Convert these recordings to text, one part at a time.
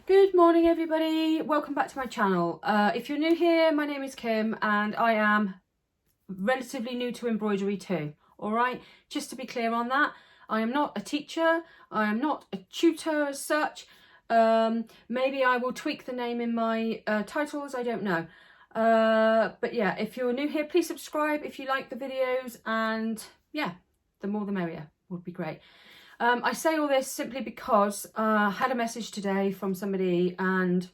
Good morning everybody, welcome back to my channel. If you're new here, my name is Kim and I am relatively new to embroidery too. Alright, just to be clear on that, I am not a teacher, I am not a tutor as such. Maybe I will tweak the name in my titles, I don't know. But yeah, if you're new here, please subscribe if you like the videos, and yeah, the more the merrier would be great. I say all this simply because I had a message today from somebody and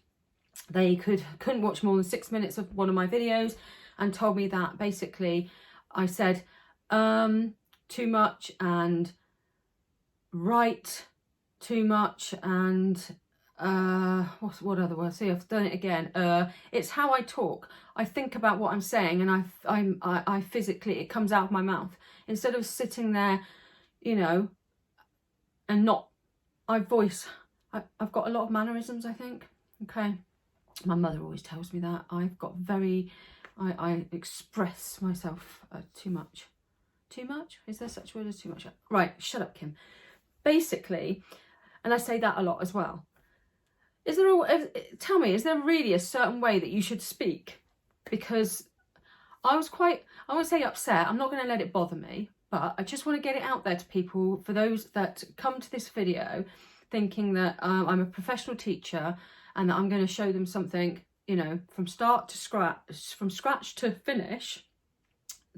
they couldn't watch more than 6 minutes of one of my videos and told me that basically I said too much and write too much and what other words? See, I've done it again. It's how I talk. I think about what I'm saying and I physically, it comes out of my mouth instead of sitting there, you know, and not, I've got a lot of mannerisms, I think. Okay, my mother always tells me that I've got I express myself too much. Is there such a word as too much? Right, shut up, Kim. Basically, and I say that a lot as well, tell me, is there really a certain way that you should speak? Because I won't say upset, I'm not going to let it bother me, but I just want to get it out there to people, for those that come to this video thinking that I'm a professional teacher and that I'm going to show them something, you know, from scratch to finish,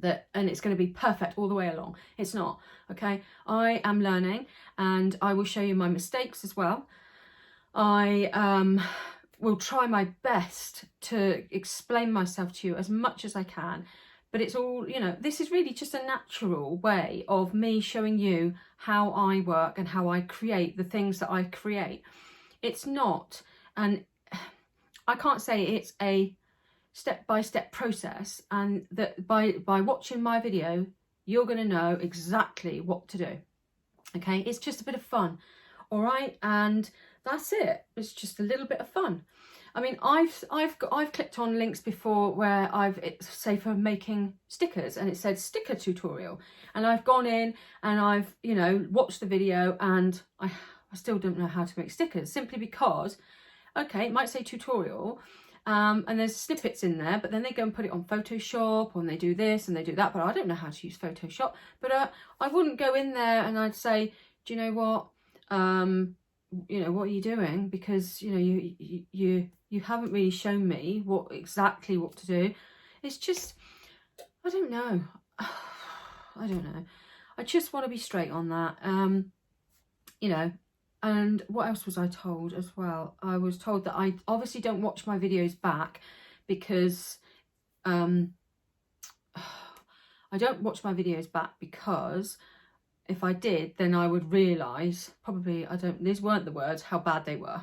and it's going to be perfect all the way along. It's not, okay? I am learning and I will show you my mistakes as well. I will try my best to explain myself to you as much as I can. But it's all, you know, this is really just a natural way of me showing you how I work and how I create the things that I create. It's not, and I can't say it's a step-by-step process, and that by watching my video, you're going to know exactly what to do. Okay, it's just a bit of fun. All right, and that's it. It's just a little bit of fun. I mean, I've clicked on links before where say for making stickers and it said sticker tutorial, and I've gone in and I've, you know, watched the video and I still don't know how to make stickers, simply because, okay, it might say tutorial, and there's snippets in there, but then they go and put it on Photoshop and they do this and they do that, but I don't know how to use Photoshop. But I wouldn't go in there and I'd say, do you know what, you know, what are you doing? Because, you know, you haven't really shown me exactly what to do. It's just, I don't know. I don't know. I just want to be straight on that. You know, and what else was I told as well? I was told that I obviously don't watch my videos back because I don't watch my videos back because if I did, then I would realise, probably, these weren't the words, how bad they were.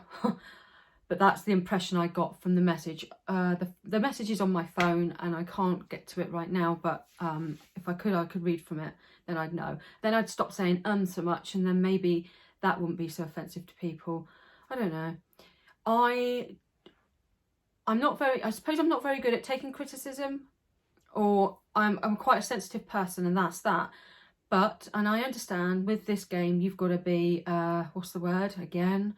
But that's the impression I got from the message. The message is on my phone and I can't get to it right now, but if I could read from it, then I'd know. Then I'd stop saying so much, and then maybe that wouldn't be so offensive to people. I don't know. I suppose I'm not very good at taking criticism, or I'm quite a sensitive person, and that's that. But, and I understand with this game, you've got to be, what's the word again?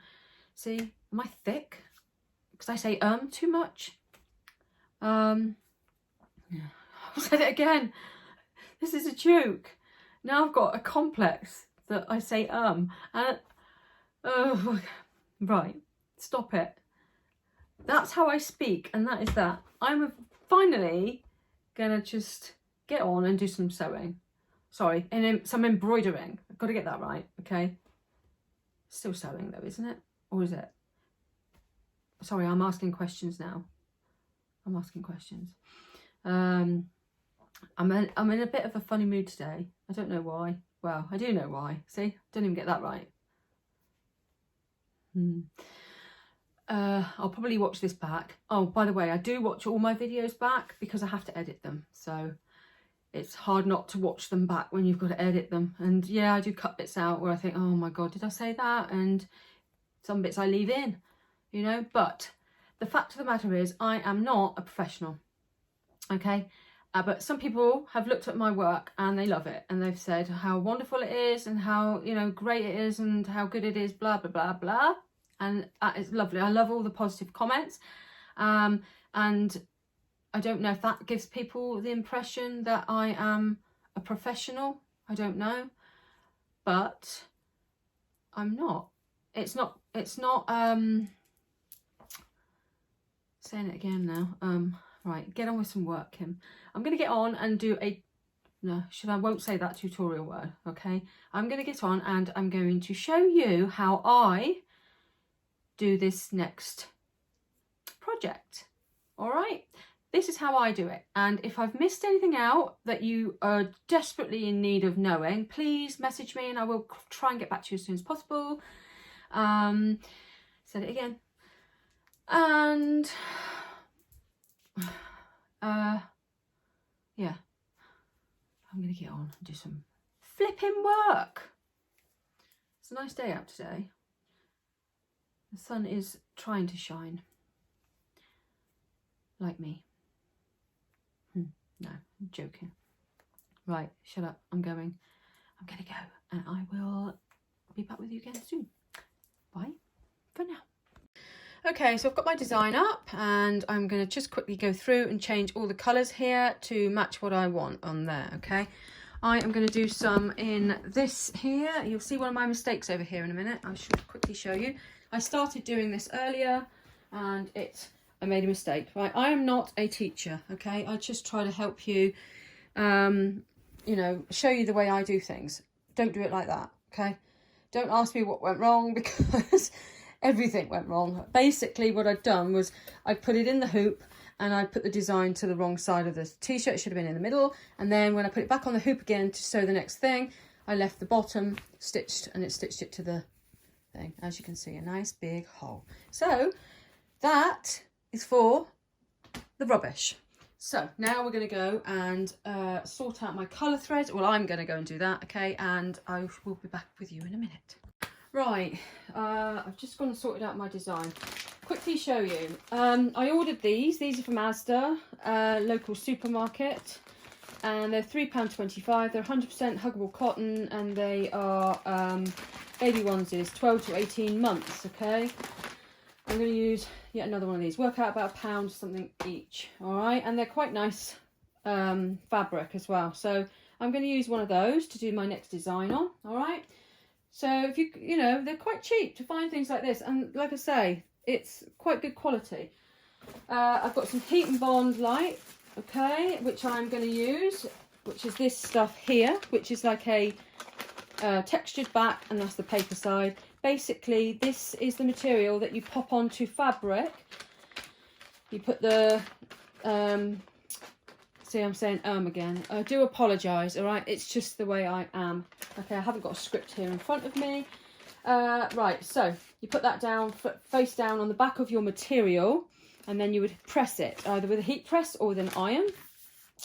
See, am I thick? Because I say too much. I said it again. This is a joke. Now I've got a complex that I say and right, stop it. That's how I speak, and that is that. I'm finally gonna just get on and do some sewing. Sorry, and some embroidering. I've got to get that right, okay? Still sewing though, isn't it? Or is it? Sorry, I'm asking questions now. I'm asking questions. I'm in a bit of a funny mood today. I don't know why. Well, I do know why. See, don't even get that right. I'll probably watch this back. Oh, by the way, I do watch all my videos back because I have to edit them. So it's hard not to watch them back when you've got to edit them. And yeah, I do cut bits out where I think, oh my God, did I say that? And some bits I leave in, you know. But the fact of the matter is, I am not a professional, okay? But some people have looked at my work and they love it. And they've said how wonderful it is and how, you know, great it is and how good it is, blah, blah, blah, blah. and that is lovely. I love all the positive comments, and I don't know if that gives people the impression that I am a professional. I don't know, but I'm not. It's not saying it again now. Right, get on with some work, Kim. I'm going to get on and do I won't say that tutorial word, okay? I'm going to get on and I'm going to show you how I do this next project. All right, this is how I do it. And if I've missed anything out that you are desperately in need of knowing, please message me and I will try and get back to you as soon as possible. Said it again. And yeah, I'm gonna get on and do some flipping work. It's a nice day out today. The sun is trying to shine, like me. No, I'm joking. Right, shut up, I'm gonna go and I will be back with you again soon. Bye for now. Okay, so I've got my design up and I'm going to just quickly go through and change all the colours here to match what I want on there, okay? I am going to do some in this here. You'll see one of my mistakes over here in a minute. I should quickly show you. I started doing this earlier and I made a mistake, right? I am not a teacher, okay? I just try to help you, you know, show you the way I do things. Don't do it like that, okay? Don't ask me what went wrong because everything went wrong. Basically what I'd done was I put it in the hoop and I put the design to the wrong side of the t-shirt. It should have been in the middle, and then when I put it back on the hoop again to sew the next thing, I left the bottom stitched and it stitched it to the thing. As you can see, a nice big hole. So that is for the rubbish. So now we're going to go and sort out my colour threads. Well, I'm going to go and do that, okay, and I will be back with you in a minute. Right, I've just gone and sorted out my design. Quickly show you. I ordered these. These are from Asda, local supermarket, and they're £3.25. They're 100% huggable cotton, and they are baby onesies, 12 to 18 months, okay? I'm going to use yet another one of these. Work out about £1 something each, all right? And they're quite nice fabric as well. So I'm going to use one of those to do my next design on, all right? So if you know, they're quite cheap to find things like this. And like I say, it's quite good quality. I've got some heat and bond light, okay, which I'm going to use, which is this stuff here, which is like a textured back, and that's the paper side. Basically, this is the material that you pop onto fabric. You put the, see, I'm saying again. I do apologise, all right? It's just the way I am. Okay, I haven't got a script here in front of me. Right, so you put that down, face down on the back of your material, and then you would press it, either with a heat press or with an iron.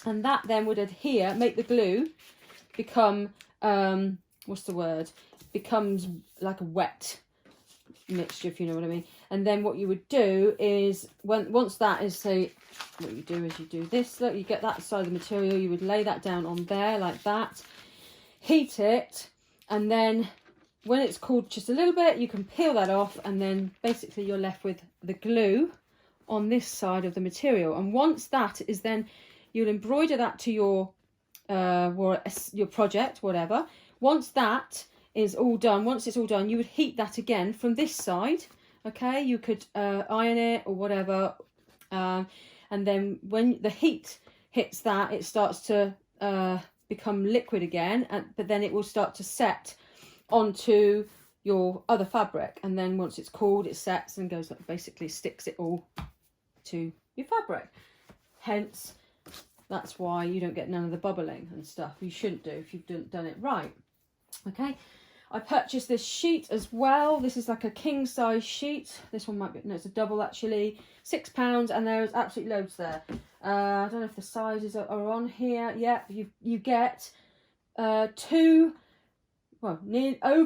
And that then would adhere, make the glue become, what's the word? Becomes like a wet mixture, if you know what I mean. And then what you would do is, once that is, say, what you do is you do this, look, you get that side of the material, you would lay that down on there like that, heat it, and then when it's cooled just a little bit, you can peel that off, and then basically you're left with the glue on this side of the material. And once that is, then you'll embroider that to your project, whatever. Once that is all done, you would heat that again from this side, okay? You could iron it or whatever, and then when the heat hits that, it starts to become liquid again, but then it will start to set onto your other fabric, and then once it's cooled, it sets and goes, like, basically sticks it all to your fabric. Hence, that's why you don't get none of the bubbling and stuff. You shouldn't do if you've done it right. Okay, I purchased this sheet as well. This is like a king size sheet. This one might be, no, it's a double actually. £6, and there's absolutely loads there. I don't know if the sizes are on here. Yeah, you get over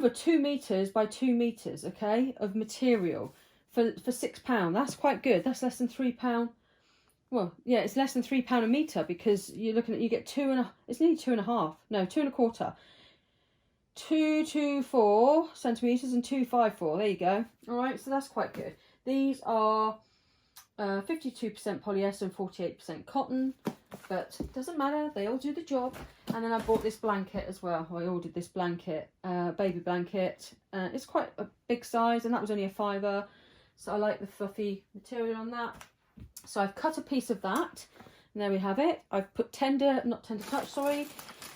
2 meters by 2 meters, okay, of material for £6. That's quite good. That's less than £3. Well, yeah, it's less than £3 a meter, because you're looking at, you get it's nearly 2.5. No, 2.25. 224 centimeters and 254. There you go. All right, so that's quite good. These are 52% polyester and 48% cotton, but it doesn't matter, they all do the job. And then I bought this blanket as well. I ordered this blanket, baby blanket. It's quite a big size, and that was only a £5, so I like the fluffy material on that. So I've cut a piece of that, and there we have it. I've put not tender touch, sorry,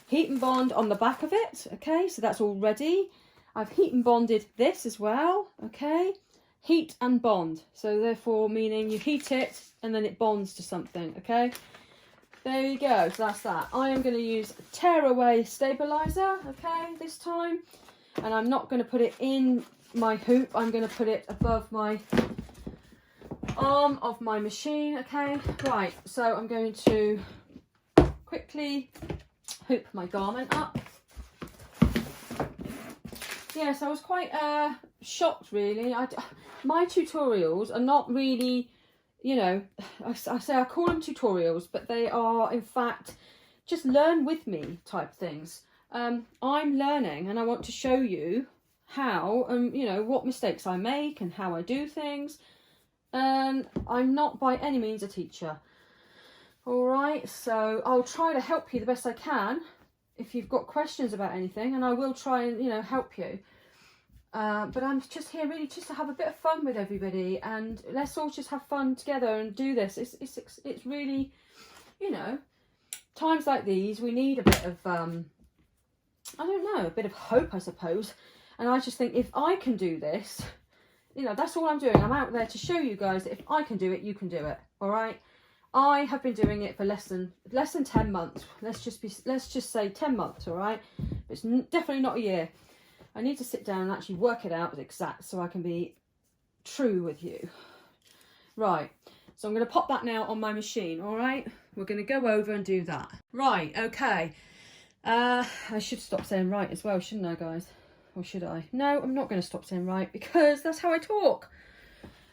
heat and bond on the back of it. Okay, so that's all ready. I've heat and bonded this as well. Okay, heat and bond, so therefore meaning you heat it and then it bonds to something. Okay, there you go. So that's that. I am going to use tearaway stabilizer, okay, this time, and I'm not going to put it in my hoop. I'm going to put it above my arm of my machine. Okay, right, so I'm going to quickly hoop my garment up. Yes, I was quite shocked, really. My tutorials are not really, you know, I say I call them tutorials, but they are in fact just learn with me type things. I'm learning, and I want to show you how, you know, what mistakes I make and how I do things. And I'm not by any means a teacher. All right, so I'll try to help you the best I can if you've got questions about anything, and I will try and, you know, help you. But I'm just here really just to have a bit of fun with everybody, and let's all just have fun together and do this. It's really, you know, times like these we need a bit of I don't know, a bit of hope, I suppose. And I just think if I can do this, you know, that's all I'm doing. I'm out there to show you guys that if I can do it, you can do it. All right. I have been doing it for less than 10 months. Let's just say 10 months. All right. It's definitely not a year. I need to sit down and actually work it out exact so I can be true with you. Right. So I'm going to pop that now on my machine. All right. We're going to go over and do that. Right. Okay. I should stop saying right as well, shouldn't I, guys? Or should I? No, I'm not going to stop saying right because that's how I talk.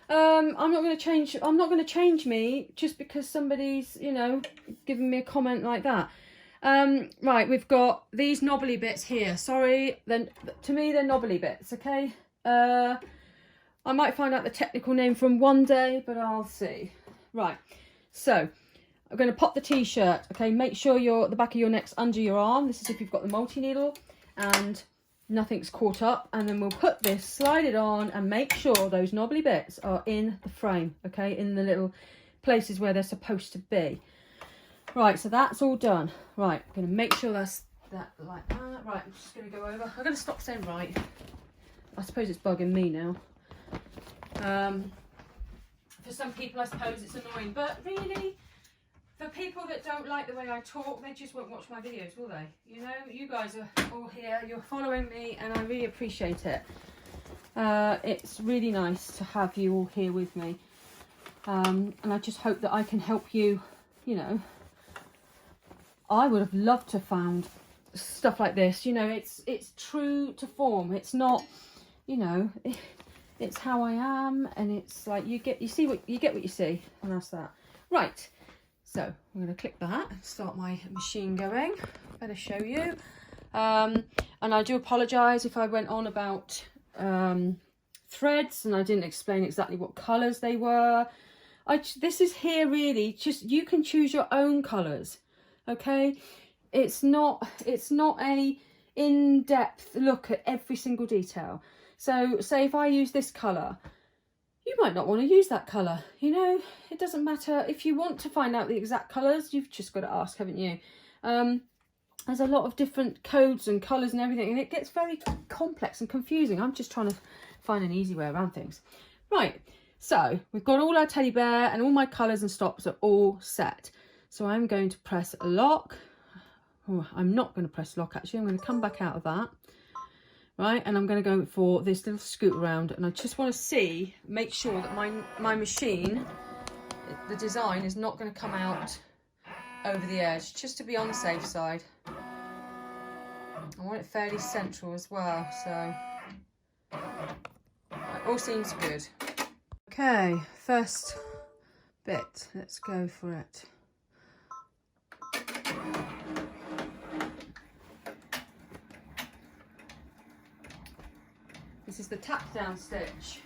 I'm not going to change me just because somebody's, you know, giving me a comment like that. Right, we've got these knobbly bits here. Sorry, then to me they're knobbly bits, okay? I might find out the technical name from one day, but I'll see. Right, so I'm going to pop the t-shirt, okay? Make sure the back of your neck's under your arm. This is if you've got the multi-needle and nothing's caught up, and then we'll put this, slide it on, and make sure those knobbly bits are in the frame, okay, in the little places where they're supposed to be. Right, so that's all done. Right, I'm going to make sure that's that like that. Right, I'm just going to go over. I'm going to stop saying right. I suppose it's bugging me now. For some people, I suppose it's annoying, but really, for people that don't like the way I talk, they just won't watch my videos, will they? You know, you guys are all here, you're following me, and I really appreciate it. It's really nice to have you all here with me. And I just hope that I can help you, you know. I would have loved to have found stuff like this. You know, it's true to form. It's not, you know, it's how I am, and it's like you get what you see, and that's that. Right. So I'm going to click that and start my machine going. Better show you. And I do apologise if I went on about threads and I didn't explain exactly what colours they were. This is here really just you can choose your own colours. Okay, it's not a in-depth look at every single detail. So say if I use this colour, you might not want to use that colour. You know, it doesn't matter. If you want to find out the exact colours, you've just got to ask, haven't you? There's a lot of different codes and colours and everything, and it gets very complex and confusing. I'm just trying to find an easy way around things. Right, so we've got all our teddy bear and all my colours and stops are all set. So I'm going to press lock. Oh, I'm not going to press lock actually. I'm going to come back out of that. Right, and I'm going to go for this little scoot around, and I just want to make sure that my machine, the design is not going to come out over the edge, just to be on the safe side. I want it fairly central as well, so it all seems good. Okay, first bit, let's go for it. This is the tap down stitch.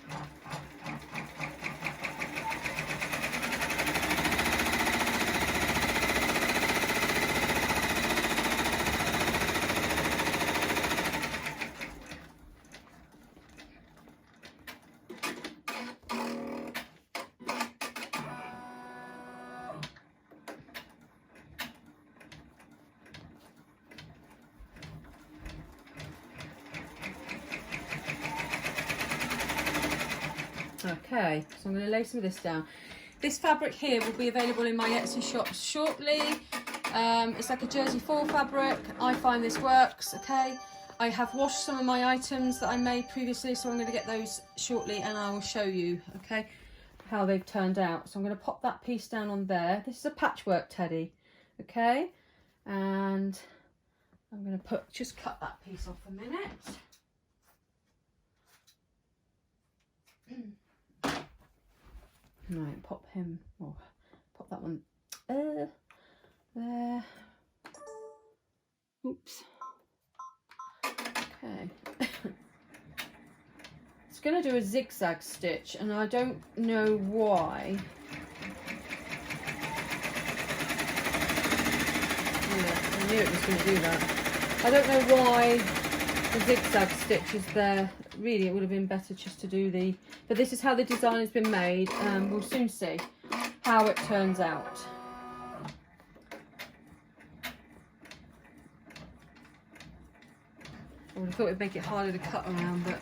Okay, so I'm going to lay some of this down. This fabric here will be available in my Etsy shop shortly. It's like a Jersey 4 fabric. I find this works, okay? I have washed some of my items that I made previously, so I'm going to get those shortly and I will show you, okay, how they've turned out. So I'm going to pop that piece down on there. This is a patchwork teddy, okay? And I'm going to just cut that piece off a minute. Right, pop him, oh, pop that one there. Oops. Okay. It's going to do a zigzag stitch, and I don't know why. Yeah, I knew it was going to do that. I don't know why the zigzag stitch is there. Really, it would have been better just to do the... But this is how the design has been made, and we'll soon see how it turns out. I would have thought it'd make it harder to cut around, but...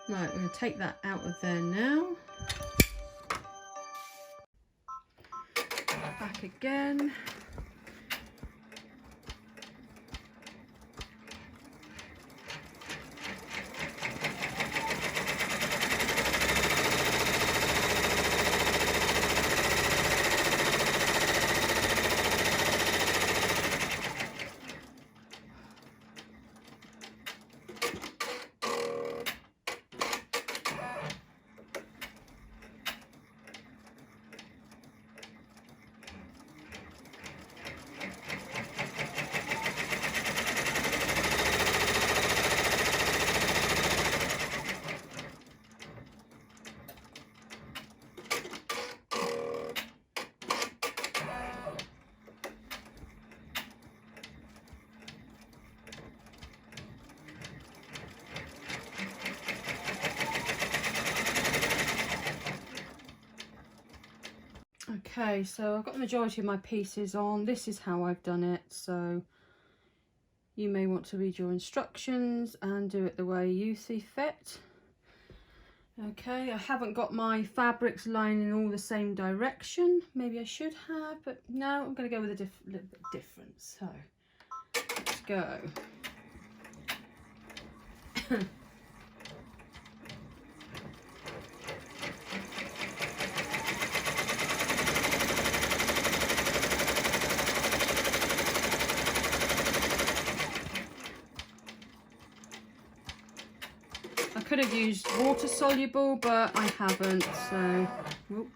Right, we're going to take that out of there now. Back again. Okay, so I've got the majority of my pieces on. This is how I've done it, so you may want to read your instructions and do it the way you see fit. Okay, I haven't got my fabrics lying in all the same direction. Maybe I should have, but no, I'm going to go with a little bit different. So let's go. I could have used water soluble, but I haven't, so whoop.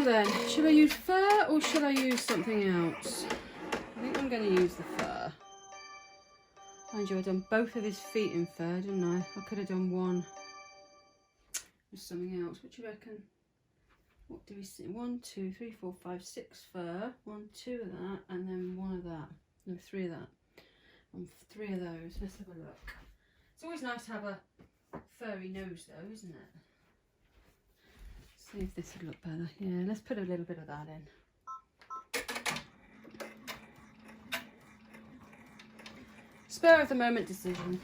then, should I use fur or should I use something else? I think I'm going to use the fur. Mind you, I've done both of his feet in fur, didn't I? I could have done one with something else. What do you reckon? What do we see? 1, 2, 3, 4, 5, 6 fur. 1, 2 of that, and then 1 of that. No, 3 of that. And 3 of those. Let's have a look. It's always nice to have a furry nose, though, isn't it? See if this would look better. Yeah, let's put a little bit of that in. Spur of the moment decision.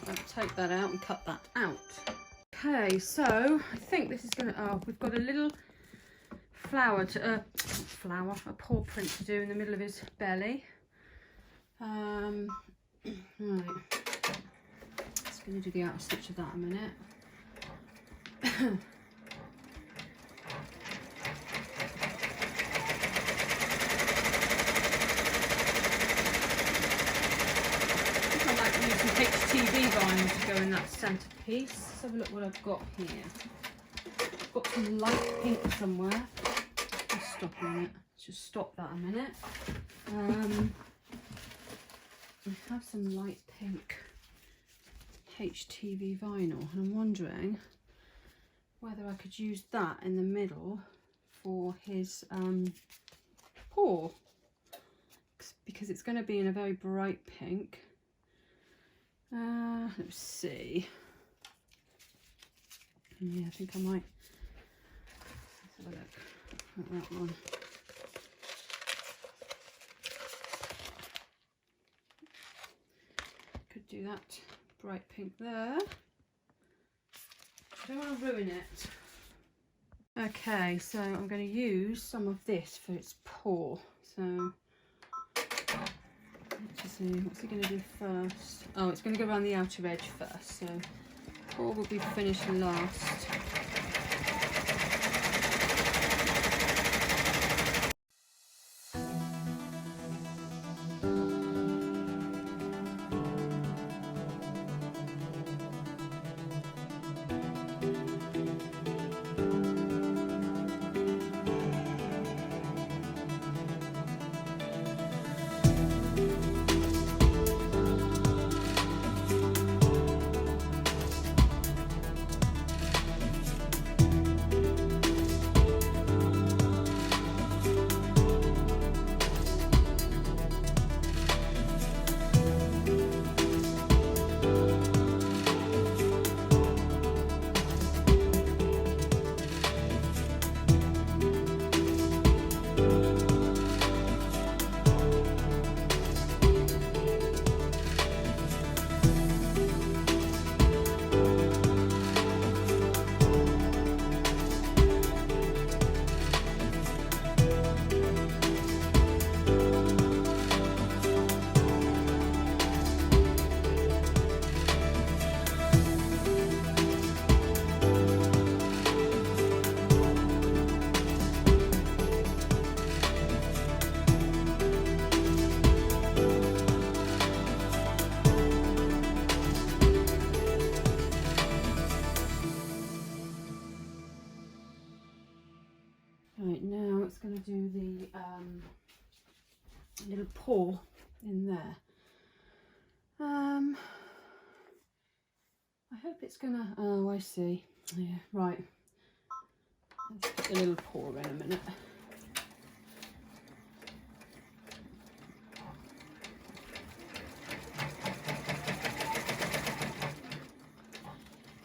I'll take that out and cut that out. Okay, so I think this is gonna, oh, we've got a little flower to, a paw print to do in the middle of his belly. Right, just going to do the outer stitch of that in a minute. I think I might use some HTV vinyl to go in that centre piece. Let's have a look what I've got here. I've got some light pink somewhere. Just stop a minute. Just stop that a minute. I have some light pink HTV vinyl, and I'm wondering whether I could use that in the middle for his paw, because it's going to be in a very bright pink. Let's see. Yeah, I think I might. Let's have a look at that one. Do that bright pink there. I don't want to ruin it. Okay, so I'm going to use some of this for its paw. So let's see, what's it going to do first? Oh, it's going to go around the outer edge first. So paw will be finished last. Right, now it's going to do the little paw in there. I hope it's going to, oh I see, yeah, right. Let's put the little paw in a minute.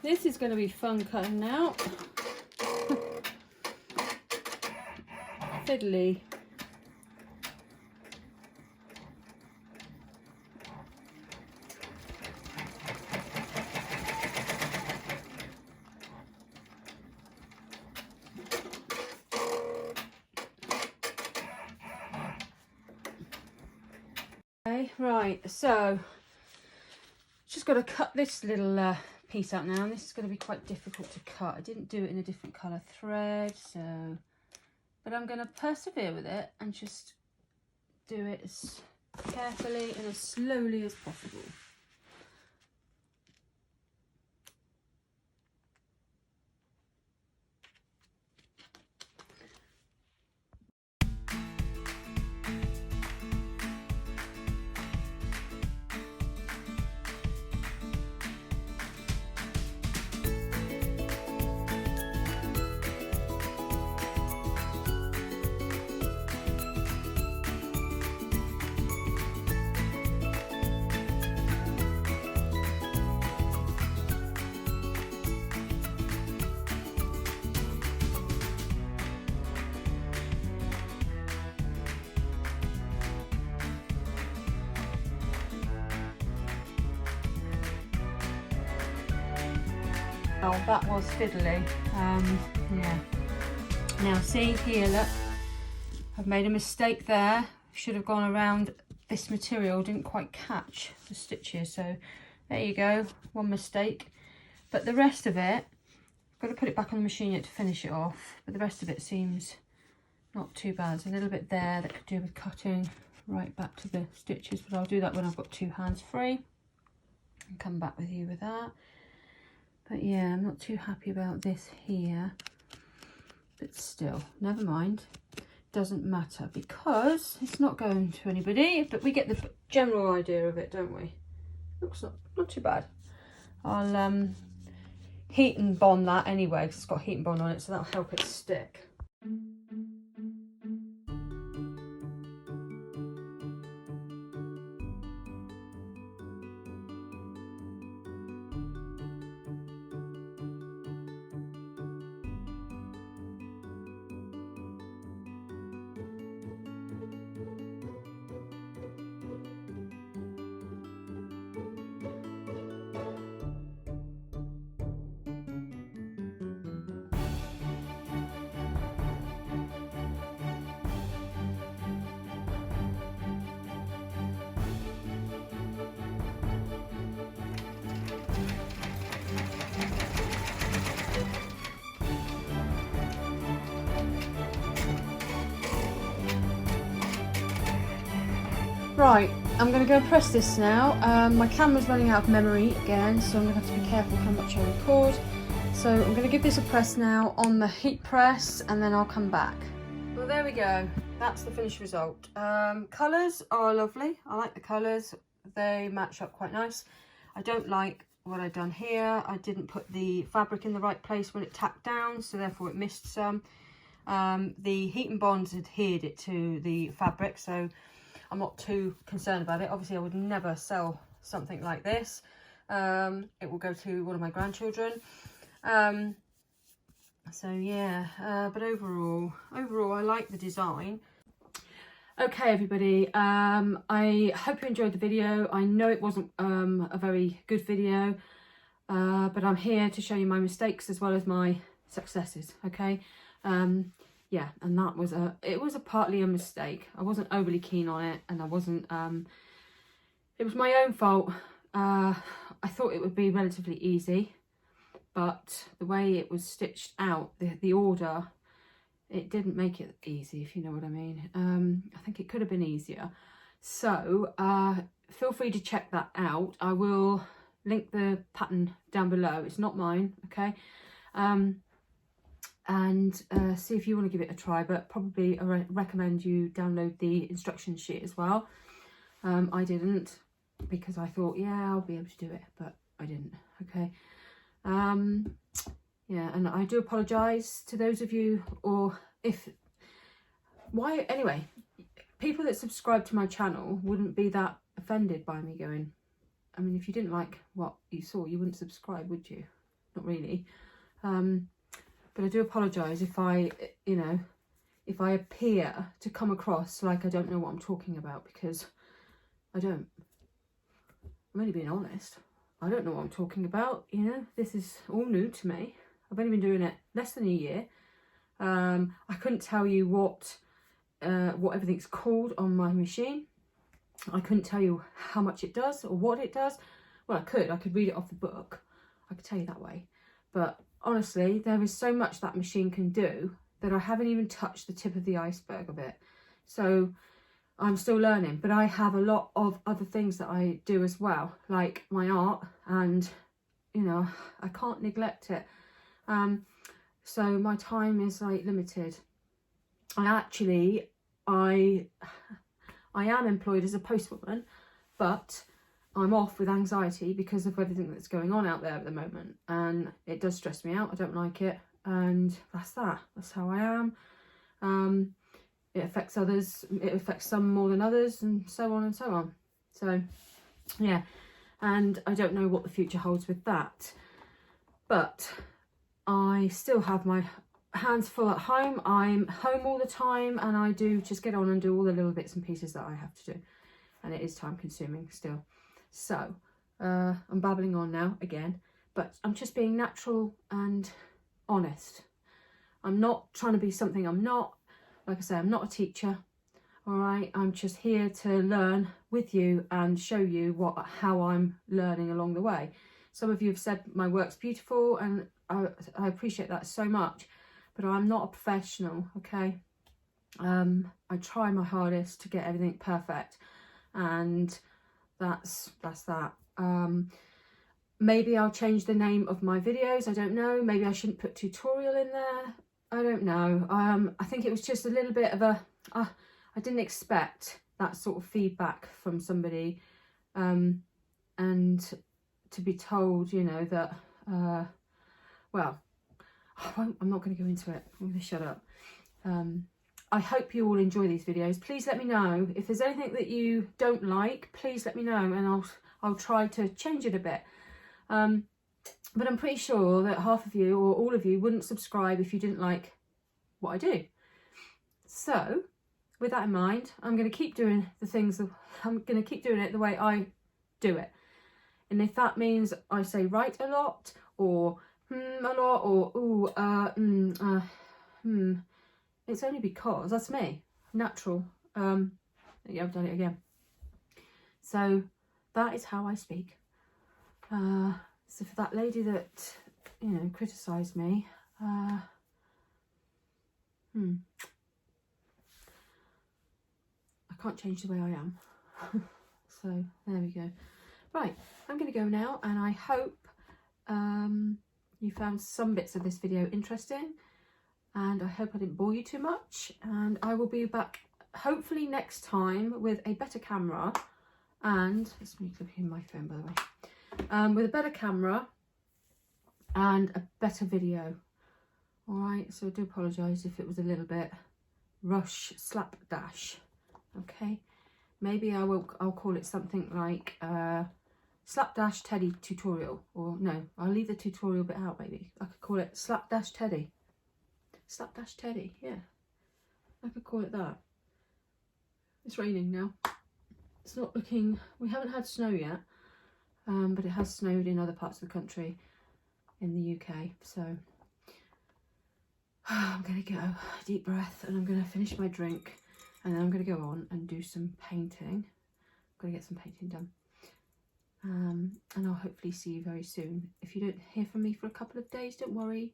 This is going to be fun cutting out. Fiddly. Okay, right, so just got to cut this little piece out now, and this is going to be quite difficult to cut. I didn't do it in a different colour thread, so, but I'm going to persevere with it and just do it as carefully and as slowly as possible. Oh, that was fiddly. Yeah. Now see here, look, I've made a mistake there. Should have gone around this material, didn't quite catch the stitches. So there you go, one mistake. But the rest of it, I've got to put it back on the machine yet to finish it off. But the rest of it seems not too bad. There's a little bit there that could do with cutting right back to the stitches, but I'll do that when I've got two hands free and come back with you with that. But yeah, I'm not too happy about this here, but still, never mind. Doesn't matter because it's not going to anybody, but we get the general idea of it, don't we? Looks not too bad. I'll heat and bond that anyway, because it's got heat and bond on it, so that'll help it stick. Right, I'm going to go press this now. My camera's running out of memory again, so I'm going to have to be careful how much I record. So I'm going to give this a press now on the heat press, and then I'll come back. Well, there we go. That's the finished result. Colours are lovely. I like the colours. They match up quite nice. I don't like what I've done here. I didn't put the fabric in the right place when it tacked down, so therefore it missed some. The heat and bonds adhered it to the fabric, so I'm not too concerned about it. Obviously, I would never sell something like this. It will go to one of my grandchildren. So yeah, but overall, I like the design. Okay, everybody. I hope you enjoyed the video. I know it wasn't a very good video, but I'm here to show you my mistakes as well as my successes. Okay. Yeah, and that was it was partly a mistake. I wasn't overly keen on it, and I wasn't it was my own fault. I thought it would be relatively easy, but the way it was stitched out, the order, it didn't make it easy, if you know what I mean. I think it could have been easier. So feel free to check that out. I will link the pattern down below. It's not mine, okay? And see if you want to give it a try, but probably I recommend you download the instruction sheet as well. I didn't, because I thought, yeah, I'll be able to do it, but I didn't. Okay. Yeah, and I do apologise to those of you, or anyway, people that subscribe to my channel wouldn't be that offended by me going, I mean, if you didn't like what you saw, you wouldn't subscribe, would you? Not really. But I do apologise if if I appear to come across like I don't know what I'm talking about, because I don't. I'm only being honest. I don't know what I'm talking about, This is all new to me. I've only been doing it less than a year. I couldn't tell you what everything's called on my machine. I couldn't tell you how much it does or what it does. Well, I could read it off the book. I could tell you that way. But honestly, there is so much that machine can do that I haven't even touched the tip of the iceberg of it. So I'm still learning, but I have a lot of other things that I do as well, like my art, and you know, I can't neglect it. So my time is like limited. I am employed as a postwoman, but I'm off with anxiety because of everything that's going on out there at the moment, and it does stress me out. I don't like it, and that's how I am. It affects others, it affects some more than others, and so on and so on. So yeah, and I don't know what the future holds with that, but I still have my hands full at home. I'm home all the time, and I do just get on and do all the little bits and pieces that I have to do, and it is time consuming still. So I'm babbling on now again, but I'm just being natural and honest. I'm not trying to be something I'm not. Like I say, I'm not a teacher, all right? I'm just here to learn with you and show you how I'm learning along the way. Some of you have said my work's beautiful, and I appreciate that so much, but I'm not a professional, okay? I try my hardest to get everything perfect, and that's that. Maybe I'll change the name of my videos, I don't know. Maybe I shouldn't put tutorial in there. I don't know. I think it was just a little bit of I didn't expect that sort of feedback from somebody, and to be told, you know, that well, I'm not going to go into it. I'm going to shut up. I hope you all enjoy these videos. Please let me know if there's anything that you don't like. Please let me know, and I'll try to change it a bit. But I'm pretty sure that half of you or all of you wouldn't subscribe if you didn't like what I do. So with that in mind, I'm going to keep doing I'm going to keep doing it the way I do it. And if that means I say right a lot, or a lot, or ooh, it's only because that's me, natural. Yeah, I've done it again. So that is how I speak. So for that lady that, you know, criticised me, I can't change the way I am. So there we go. Right, I'm going to go now, and I hope you found some bits of this video interesting, and I hope I didn't bore you too much, and I will be back hopefully next time with a better camera, and it's me clicking my phone, by the way, with a better camera and a better video. All right, so I do apologise if it was a little bit rush slapdash. Okay, maybe I'll call it something like slapdash Teddy tutorial, or no, I'll leave the tutorial bit out. Maybe I could call it slapdash Teddy. Slapdash Teddy, yeah, I could call it that. It's raining now. It's not looking, we haven't had snow yet, but it has snowed in other parts of the country in the UK. So I'm gonna go, deep breath, and I'm gonna finish my drink, and then I'm gonna go on and do some painting. I'm gonna get some painting done, and I'll hopefully see you very soon. If you don't hear from me for a couple of days, don't worry.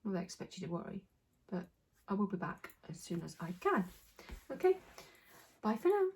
Well, I expect you to worry, but I will be back as soon as I can. Okay, bye for now.